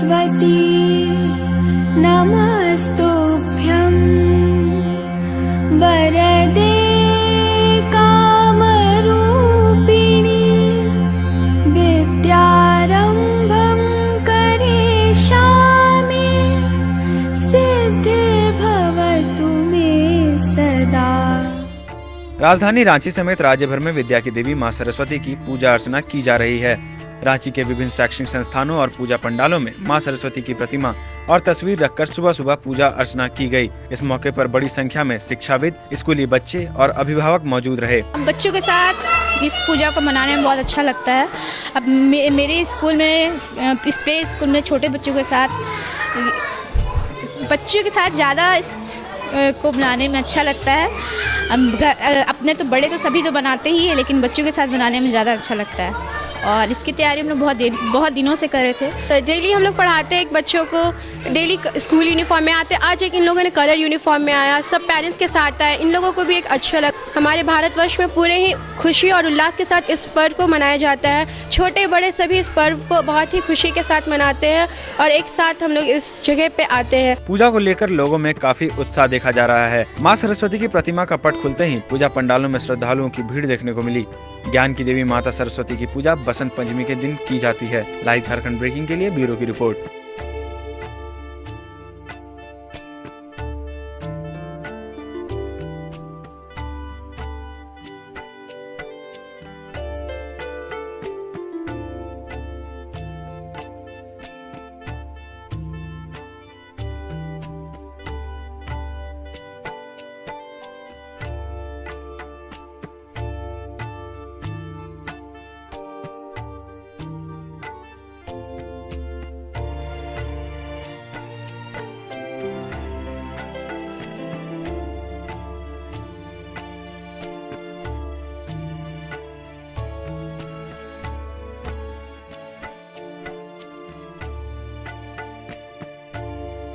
सरस्वती नमस्तुभ्यं वरदे कामरूपिणी विद्यारम्भं करिष्यामि सिद्धिर्भवतु मे सदा। राजधानी रांची समेत राज्य भर में विद्या की देवी मां सरस्वती की पूजा अर्चना की जा रही है। रांची के विभिन्न शैक्षणिक संस्थानों और पूजा पंडालों में मां सरस्वती की प्रतिमा और तस्वीर रखकर सुबह सुबह पूजा अर्चना की गई। इस मौके पर बड़ी संख्या में शिक्षाविद, स्कूली बच्चे और अभिभावक मौजूद रहे। बच्चों के साथ इस पूजा को मनाने में बहुत अच्छा लगता है। अब मेरे स्कूल में, इस प्ले स्कूल में छोटे बच्चों के साथ ज़्यादा इस को बनाने में अच्छा लगता है। अपने तो बड़े तो सभी तो बनाते ही है, लेकिन बच्चों के साथ बनाने में ज़्यादा अच्छा लगता है। और इसकी तैयारी हम लोग बहुत दिनों से कर रहे थे। तो डेली हम लोग पढ़ाते हैं एक बच्चों को, डेली स्कूल यूनिफॉर्म में आते। आज एक इन लोगों ने कलर यूनिफॉर्म में आया, सब पेरेंट्स के साथ आए। इन लोगों को भी एक अच्छा लगा। हमारे भारतवर्ष में पूरे ही खुशी और उल्लास के साथ इस पर्व को मनाया जाता है। छोटे बड़े सभी इस पर्व को बहुत ही खुशी के साथ मनाते हैं और एक साथ हम लोग इस जगह पे आते हैं। पूजा को लेकर लोगों में काफी उत्साह देखा जा रहा है। मां सरस्वती की प्रतिमा का पट खुलते ही पूजा पंडालों में श्रद्धालुओं की भीड़ देखने को मिली। ज्ञान की देवी माता सरस्वती की पूजा बसंत पंचमी के दिन की जाती है। लाइव झारखंड ब्रेकिंग के लिए ब्यूरो की रिपोर्ट।